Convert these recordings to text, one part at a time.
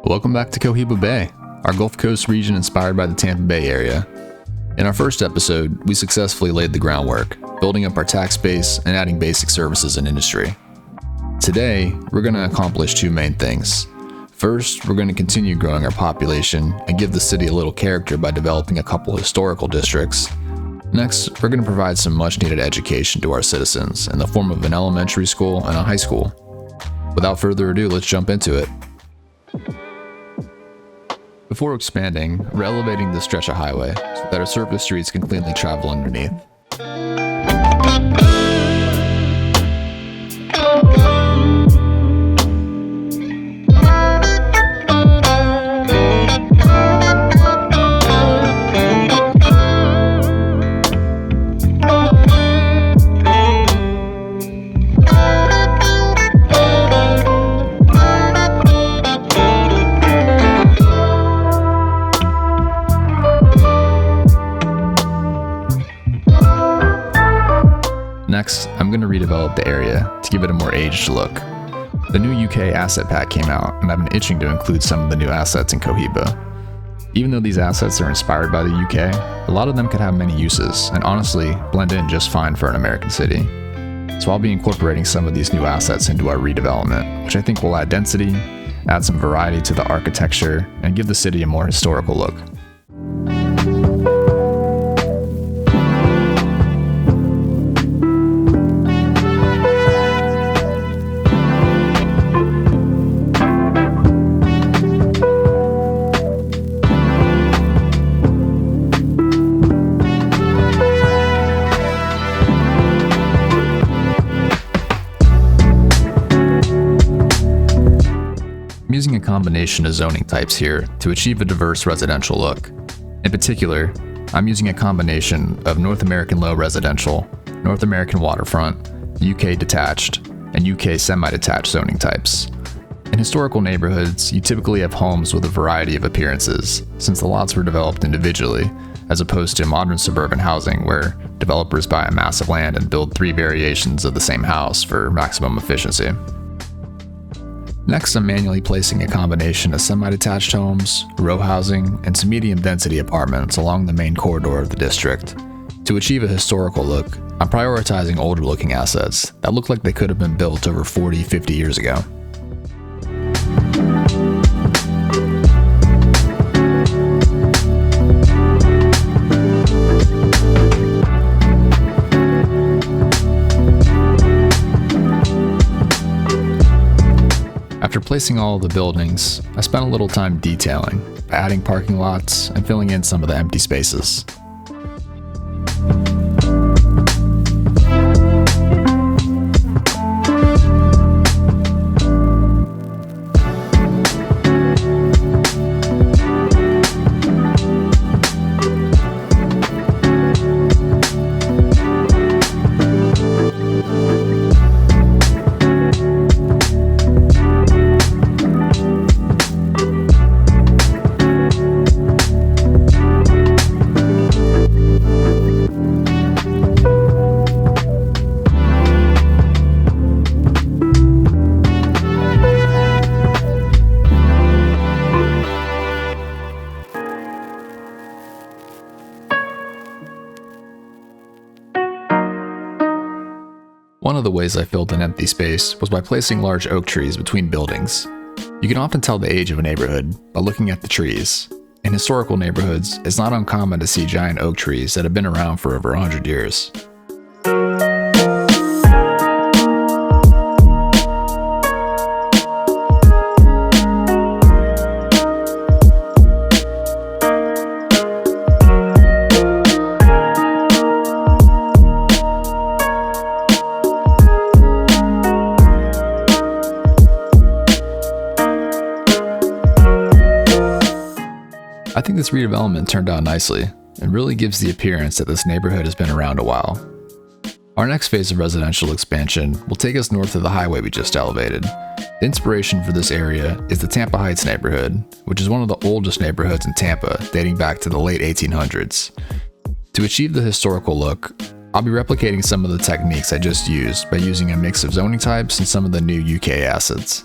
Welcome back to Cohiba Bay, our Gulf Coast region inspired by the Tampa Bay area. In our first episode, we successfully laid the groundwork, building up our tax base and adding basic services and industry. Today, we're going to accomplish two main things. First, we're going to continue growing our population and give the city a little character by developing a couple historical districts. Next, we're going to provide some much-needed education to our citizens in the form of an elementary school and a high school. Without further ado, let's jump into it. Before expanding, we're elevating this stretch of highway so that our surface streets can cleanly travel underneath. Next, I'm going to redevelop the area to give it a more aged look. The new UK asset pack came out, and I've been itching to include some of the new assets in Cohiba. Even though these assets are inspired by the UK, a lot of them could have many uses, and honestly, blend in just fine for an American city. So I'll be incorporating some of these new assets into our redevelopment, which I think will add density, add some variety to the architecture, and give the city a more historical look. I'm using a combination of zoning types here to achieve a diverse residential look. In particular, I'm using a combination of North American low residential, North American waterfront, UK detached, and UK semi-detached zoning types. In historical neighborhoods, you typically have homes with a variety of appearances, since the lots were developed individually, as opposed to modern suburban housing where developers buy a mass of land and build 3 variations of the same house for maximum efficiency. Next, I'm manually placing a combination of semi-detached homes, row housing, and some medium-density apartments along the main corridor of the district. To achieve a historical look, I'm prioritizing older-looking assets that look like they could have been built over 40-50 years ago. After placing all of the buildings, I spent a little time detailing, adding parking lots and filling in some of the empty spaces. One of the ways I filled an empty space was by placing large oak trees between buildings. You can often tell the age of a neighborhood by looking at the trees. In historical neighborhoods, it's not uncommon to see giant oak trees that have been around for over 100 years. I think this redevelopment turned out nicely and really gives the appearance that this neighborhood has been around a while. Our next phase of residential expansion will take us north of the highway we just elevated. The inspiration for this area is the Tampa Heights neighborhood, which is one of the oldest neighborhoods in Tampa, dating back to the late 1800s. To achieve the historical look, I'll be replicating some of the techniques I just used by using a mix of zoning types and some of the new UK assets.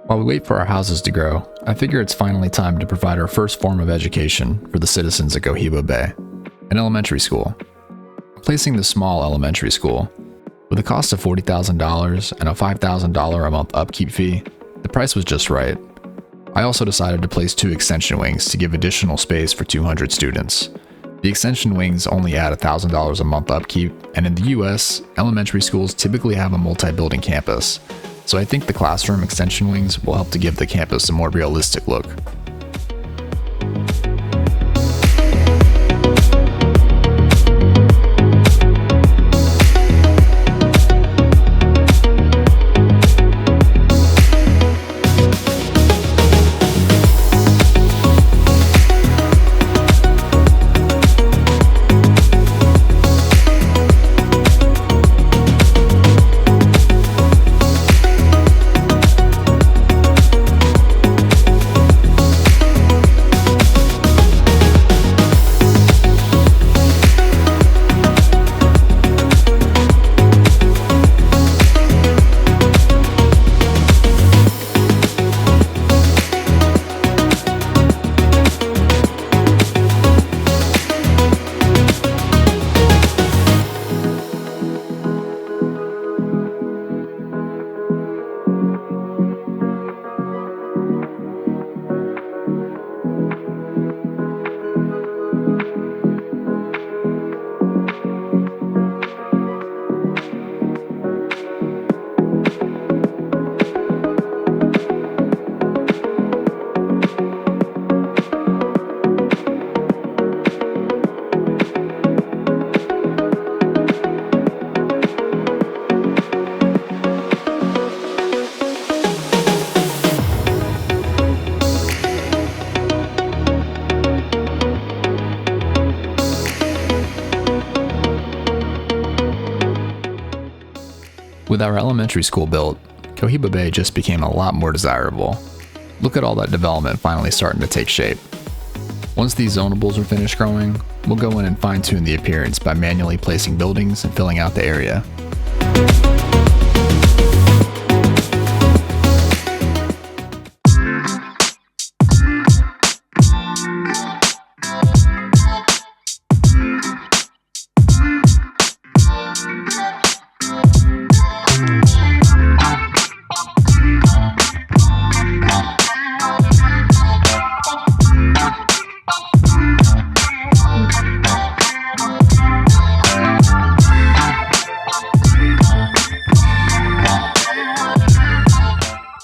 While we wait for our houses to grow, I figure it's finally time to provide our first form of education for the citizens of Cohiba Bay, an elementary school. Placing the small elementary school, with a cost of $40,000 and a $5,000 a month upkeep fee, the price was just right. I also decided to place 2 extension wings to give additional space for 200 students. The extension wings only add $1,000 a month upkeep, and in the US, elementary schools typically have a multi-building campus, so I think the classroom extension wings will help to give the campus a more realistic look. With our elementary school built, Cohiba Bay just became a lot more desirable. Look at all that development finally starting to take shape. Once these zonables are finished growing, we'll go in and fine-tune the appearance by manually placing buildings and filling out the area.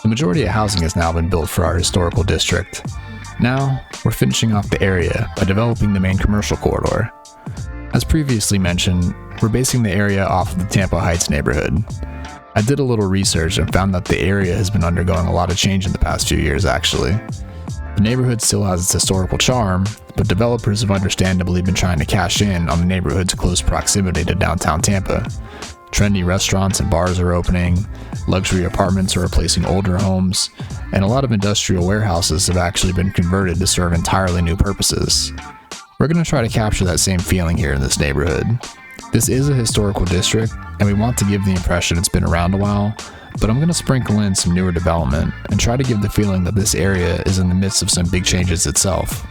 The majority of housing has now been built for our historical district. Now, we're finishing off the area by developing the main commercial corridor. As previously mentioned, we're basing the area off of the Tampa Heights neighborhood. I did a little research and found that the area has been undergoing a lot of change in the past few years, actually. The neighborhood still has its historical charm, but developers have understandably been trying to cash in on the neighborhood's close proximity to downtown Tampa. Trendy restaurants and bars are opening, luxury apartments are replacing older homes, and a lot of industrial warehouses have actually been converted to serve entirely new purposes. We're going to try to capture that same feeling here in this neighborhood. This is a historical district, and we want to give the impression it's been around a while, but I'm going to sprinkle in some newer development and try to give the feeling that this area is in the midst of some big changes itself.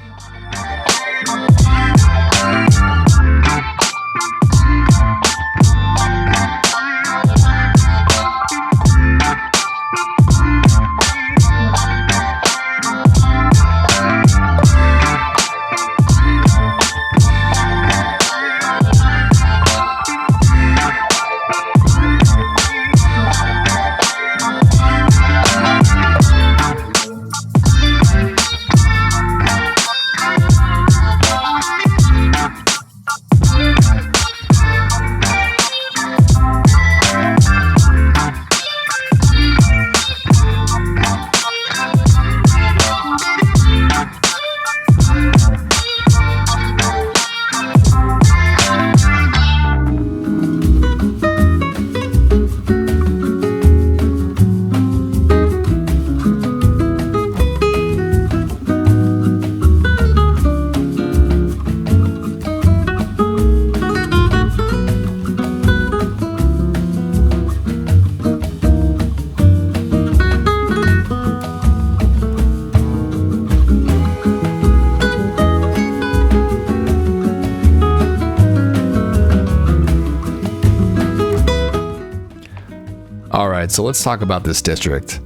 Alright, so let's talk about this district.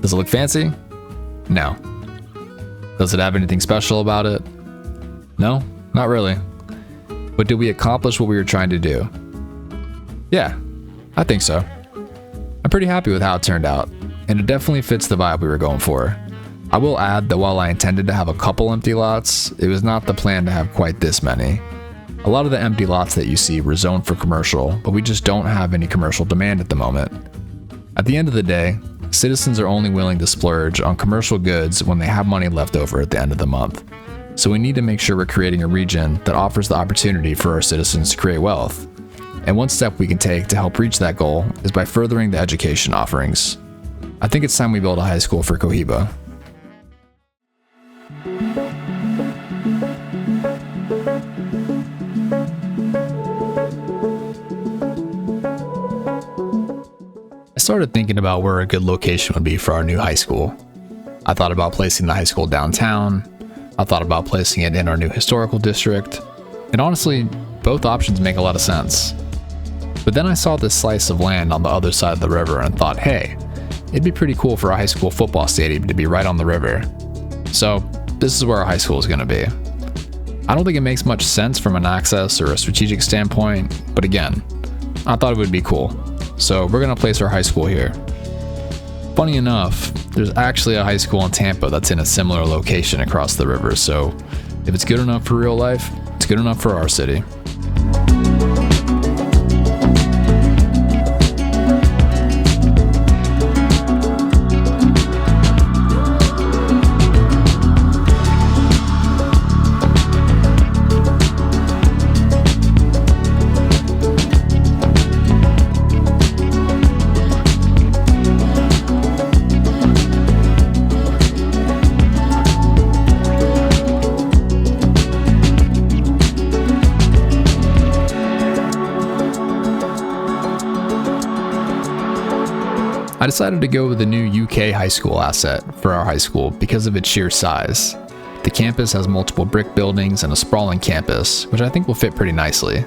Does it look fancy? No. Does it have anything special about it? No, not really. But did we accomplish what we were trying to do? Yeah, I think so. I'm pretty happy with how it turned out, and it definitely fits the vibe we were going for. I will add that while I intended to have a couple empty lots, it was not the plan to have quite this many. A lot of the empty lots that you see were zoned for commercial, but we just don't have any commercial demand at the moment. At the end of the day, citizens are only willing to splurge on commercial goods when they have money left over at the end of the month. So we need to make sure we're creating a region that offers the opportunity for our citizens to create wealth. And one step we can take to help reach that goal is by furthering the education offerings. I think it's time we build a high school for Cohiba. I started thinking about where a good location would be for our new high school. I thought about placing the high school downtown. I thought about placing it in our new historical district. And honestly, both options make a lot of sense. But then I saw this slice of land on the other side of the river and thought, hey, it'd be pretty cool for a high school football stadium to be right on the river. So this is where our high school is going to be. I don't think it makes much sense from an access or a strategic standpoint, but again, I thought it would be cool. So we're going to place our high school here. Funny enough, there's actually a high school in Tampa that's in a similar location across the river, so if it's good enough for real life, it's good enough for our city. I decided to go with the new UK high school asset for our high school because of its sheer size. The campus has multiple brick buildings and a sprawling campus, which I think will fit pretty nicely.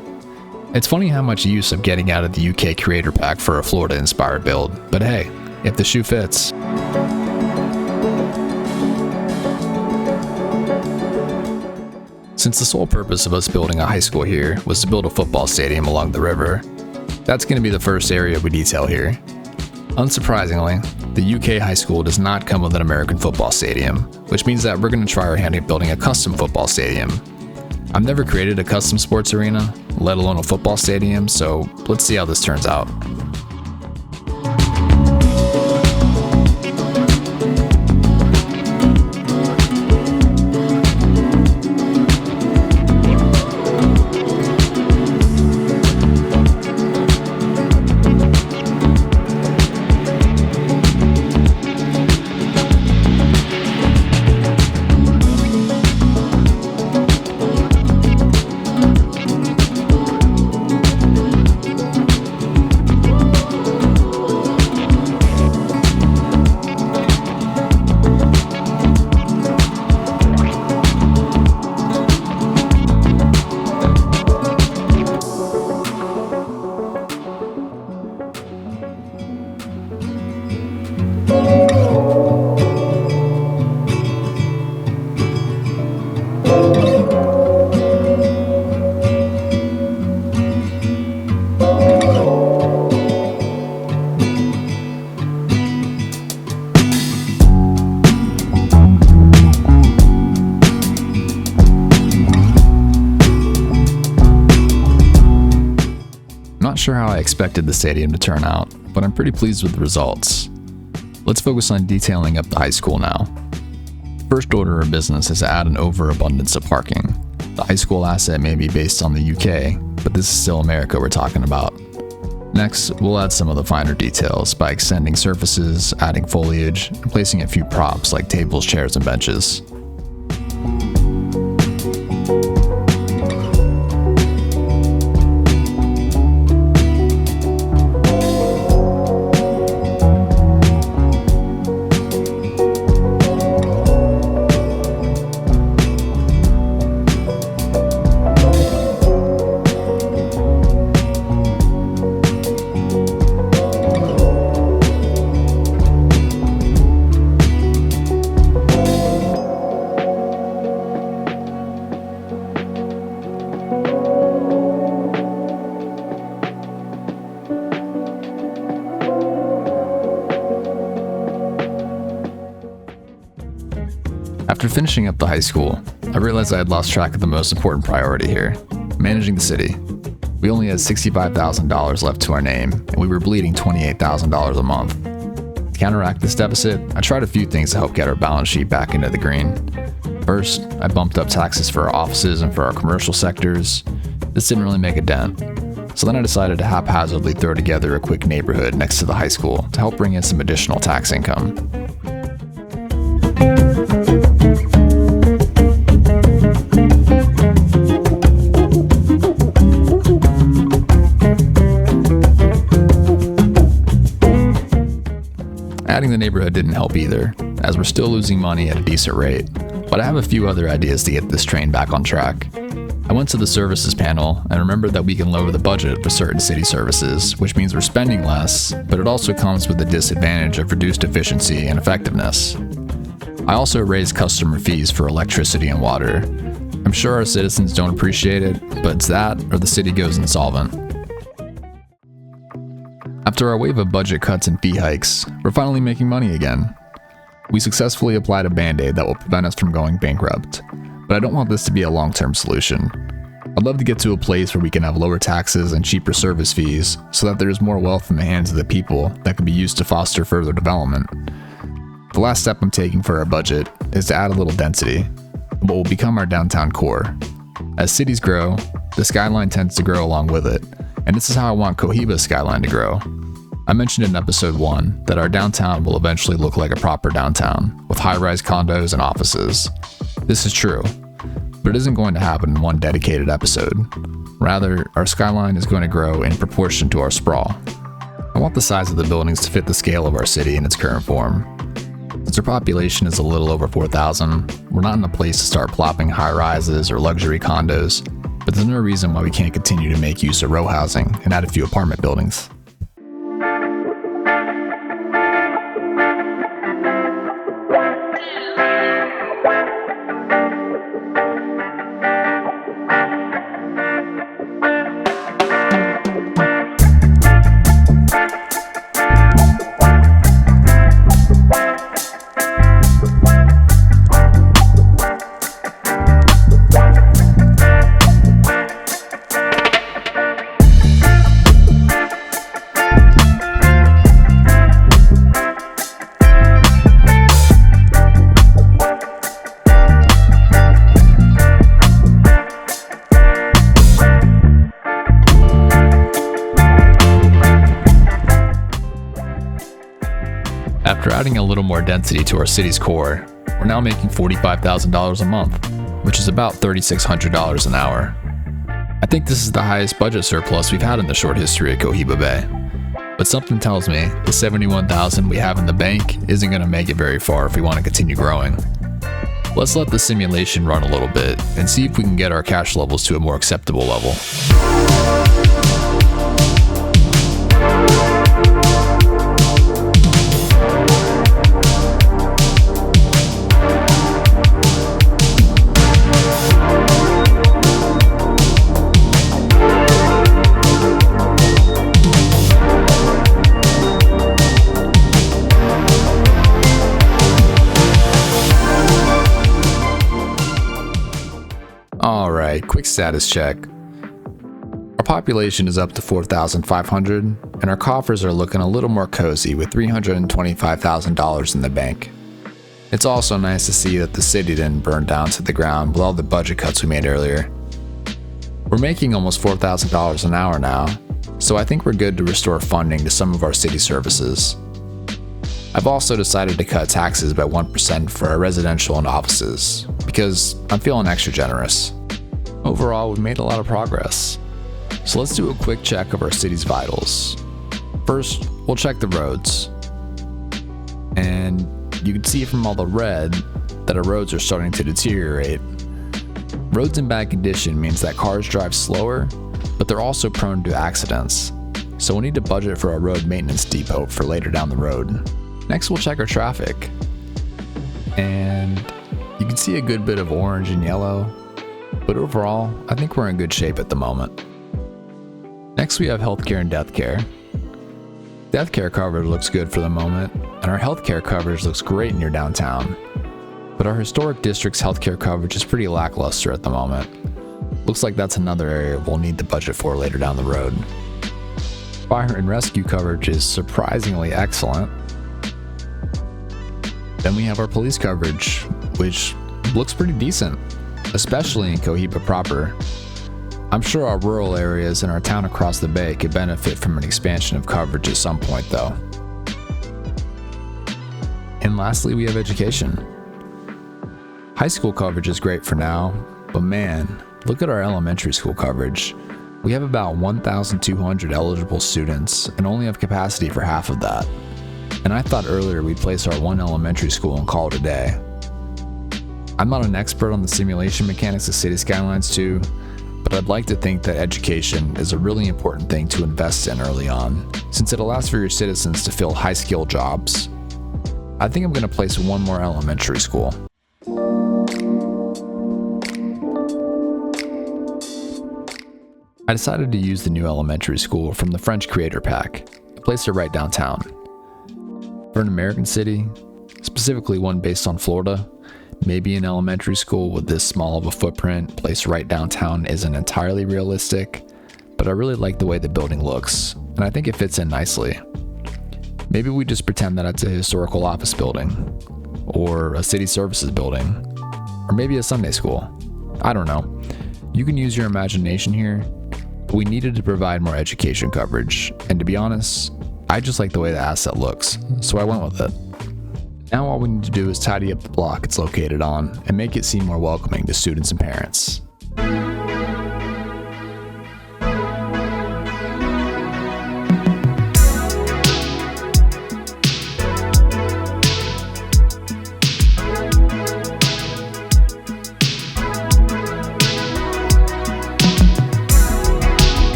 It's funny how much use I'm getting out of the UK creator pack for a Florida-inspired build, but hey, if the shoe fits. Since the sole purpose of us building a high school here was to build a football stadium along the river, that's going to be the first area we detail here. Unsurprisingly, the UK high school does not come with an American football stadium, which means that we're going to try our hand at building a custom football stadium. I've never created a custom sports arena, let alone a football stadium, so let's see how this turns out. sure how I expected the stadium to turn out, but I'm pretty pleased with the results. Let's focus on detailing up the high school now. First order of business is to add an overabundance of parking. The high school asset may be based on the UK, but this is still America we're talking about. Next, we'll add some of the finer details by extending surfaces, adding foliage, and placing a few props like tables, chairs, and benches. After finishing up the high school, I realized I had lost track of the most important priority here, managing the city. We only had $65,000 left to our name, and we were bleeding $28,000 a month. To counteract this deficit, I tried a few things to help get our balance sheet back into the green. First, I bumped up taxes for our offices and for our commercial sectors. This didn't really make a dent. So then I decided to haphazardly throw together a quick neighborhood next to the high school to help bring in some additional tax income. Adding the neighborhood didn't help either, as we're still losing money at a decent rate, but I have a few other ideas to get this train back on track. I went to the services panel and remembered that we can lower the budget for certain city services, which means we're spending less, but it also comes with the disadvantage of reduced efficiency and effectiveness. I also raised customer fees for electricity and water. I'm sure our citizens don't appreciate it, but it's that or the city goes insolvent. After our wave of budget cuts and fee hikes, we're finally making money again. We successfully applied a band-aid that will prevent us from going bankrupt, but I don't want this to be a long-term solution. I'd love to get to a place where we can have lower taxes and cheaper service fees so that there's more wealth in the hands of the people that can be used to foster further development. The last step I'm taking for our budget is to add a little density, what will become our downtown core. As cities grow, the skyline tends to grow along with it, and this is how I want Cohiba's skyline to grow. I mentioned in episode 1 that our downtown will eventually look like a proper downtown, with high-rise condos and offices. This is true, but it isn't going to happen in one dedicated episode. Rather, our skyline is going to grow in proportion to our sprawl. I want the size of the buildings to fit the scale of our city in its current form. Since our population is a little over 4,000, we're not in a place to start plopping high-rises or luxury condos, but there's no reason why we can't continue to make use of row housing and add a few apartment buildings. After adding a little more density to our city's core, we're now making $45,000 a month, which is about $3,600 an hour. I think this is the highest budget surplus we've had in the short history of Cohiba Bay. But something tells me the $71,000 we have in the bank isn't going to make it very far if we want to continue growing. Let's let the simulation run a little bit and see if we can get our cash levels to a more acceptable level. Alright, quick status check. Our population is up to 4,500, and our coffers are looking a little more cozy with $325,000 in the bank. It's also nice to see that the city didn't burn down to the ground with all the budget cuts we made earlier. We're making almost $4,000 an hour now, so I think we're good to restore funding to some of our city services. I've also decided to cut taxes by 1% for our residential and offices, because I'm feeling extra generous. Overall, we've made a lot of progress. So let's do a quick check of our city's vitals. First, we'll check the roads. And you can see from all the red that our roads are starting to deteriorate. Roads in bad condition means that cars drive slower, but they're also prone to accidents. So we'll need to budget for a road maintenance depot for later down the road. Next, we'll check our traffic. And you can see a good bit of orange and yellow, but overall, I think we're in good shape at the moment. Next, we have healthcare and death care. Death care coverage looks good for the moment, and our healthcare coverage looks great near downtown. But our historic district's healthcare coverage is pretty lackluster at the moment. Looks like that's another area we'll need to budget for later down the road. Fire and rescue coverage is surprisingly excellent. Then we have our police coverage, which looks pretty decent, especially in Cohiba proper. I'm sure our rural areas and our town across the bay could benefit from an expansion of coverage at some point though. And lastly, we have education. High school coverage is great for now, but man, look at our elementary school coverage. We have about 1,200 eligible students and only have capacity for half of that. And I thought earlier we'd place our one elementary school and call it a day. I'm not an expert on the simulation mechanics of City Skylines 2, but I'd like to think that education is a really important thing to invest in early on, since it allows for your citizens to fill high-skill jobs. I think I'm going to place one more elementary school. I decided to use the new elementary school from the French Creator Pack. I placed it right downtown. For an American city, specifically one based on Florida, maybe an elementary school with this small of a footprint placed right downtown isn't entirely realistic, but I really like the way the building looks, and I think it fits in nicely. Maybe we just pretend that it's a historical office building, or a city services building, or maybe a Sunday school. I don't know. You can use your imagination here, but we needed to provide more education coverage, and to be honest, I just like the way the asset looks, so I went with it. Now all we need to do is tidy up the block it's located on and make it seem more welcoming to students and parents.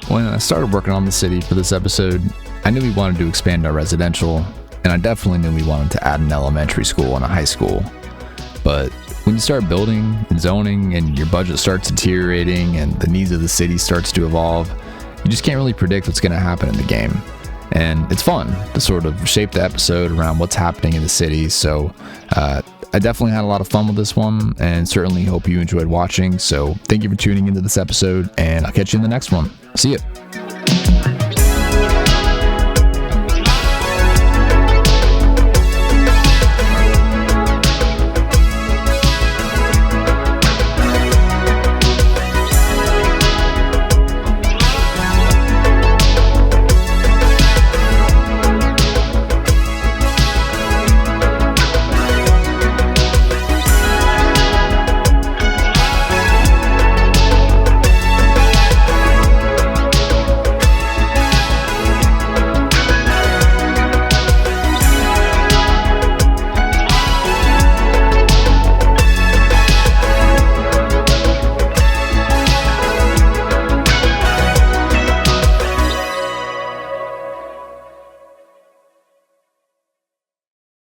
When I started working on the city for this episode, I knew we wanted to expand our residential, and I definitely knew we wanted to add an elementary school and a high school. But when you start building and zoning and your budget starts deteriorating and the needs of the city starts to evolve, you just can't really predict what's going to happen in the game. And it's fun to sort of shape the episode around what's happening in the city. So I definitely had a lot of fun with this one, and certainly hope you enjoyed watching. So thank you for tuning into this episode, and I'll catch you in the next one. See ya.